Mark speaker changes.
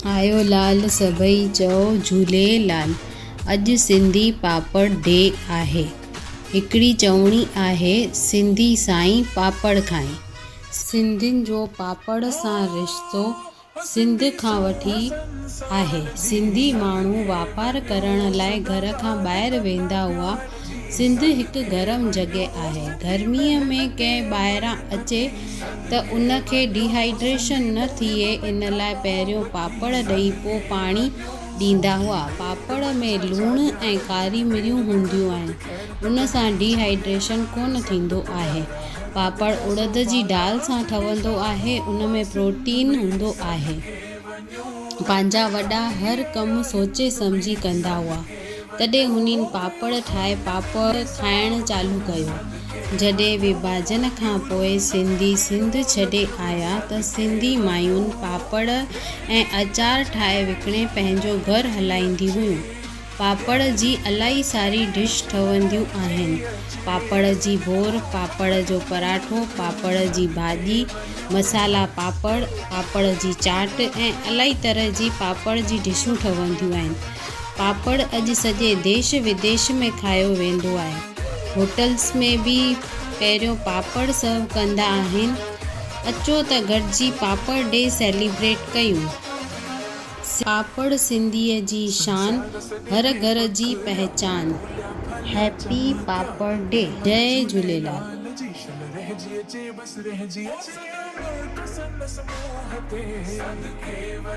Speaker 1: आयो लाल सभई चओ झूलेलाल। अॼु सिंधी पापड़ डे आहे। हिकिड़ी चवणी आहे सिंधी साईं पापड़ खाई। सिंधियुनि जो पापड़ सां रिश्तो सिंध खां वठी आहे। सिंधी माण्हू वापारु करण लाइ घर खां ॿाहिरि वेंदा हुआ। सिंध हिकु गरम जॻह आहे। गर्मीअ में कंहिं ॿाहिरां अचे त उनखे डिहाइड्रेशन न थिए, इन लाइ पहिरियों पापड़ ॾेई पोइ पाणी ॾींदा हुआ। पापड़ में लूणु ऐं कारी मिरियूं हूंदियूं आहिनि, उन सां डिहाइड्रेशन कोन थींदो आहे। पापड़ उड़द जी दाल सां ठहंदो आहे, उन में प्रोटीन हूंदो आहे। पंहिंजा वॾा हर कमु सोचे सम्झी कंदा हुआ, तॾहिं हुननि पापड़ ठाहे पापड़ खाइणु चालू कयो। जॾहिं विभाजन खां पोइ सिंधी सिंध छॾे आया त सिंधी मायुनि पापड़ ऐं अचार ठाहे विकिणे पंहिंजो घरु हलाईंदी हुयूं। पापड़ जी इलाही सारी डिश ठहंदियूं आहिनि। पापड़ जी भोर, पापड़ जो पराठो, पापड़ जी भाॼी, मसाला पापड़, पापड़ जी चाट ऐं इलाही तरह जी पापड़ जी डिशूं ठहंदियूं आहिनि। पापड़ अॼु सॼे देश विदेश में खायो वेंदो आहे। होटल्स में बि पहिरियों पापड़ सर्व कंदा आहिनि। अचो त गॾिजी पापड़ डे सेलिब्रेट कयूं। पापड़ सिंधीअ जी शान, हर घर जी पहचान। हैप्पी पापड़ डे। जय झूलेलाल।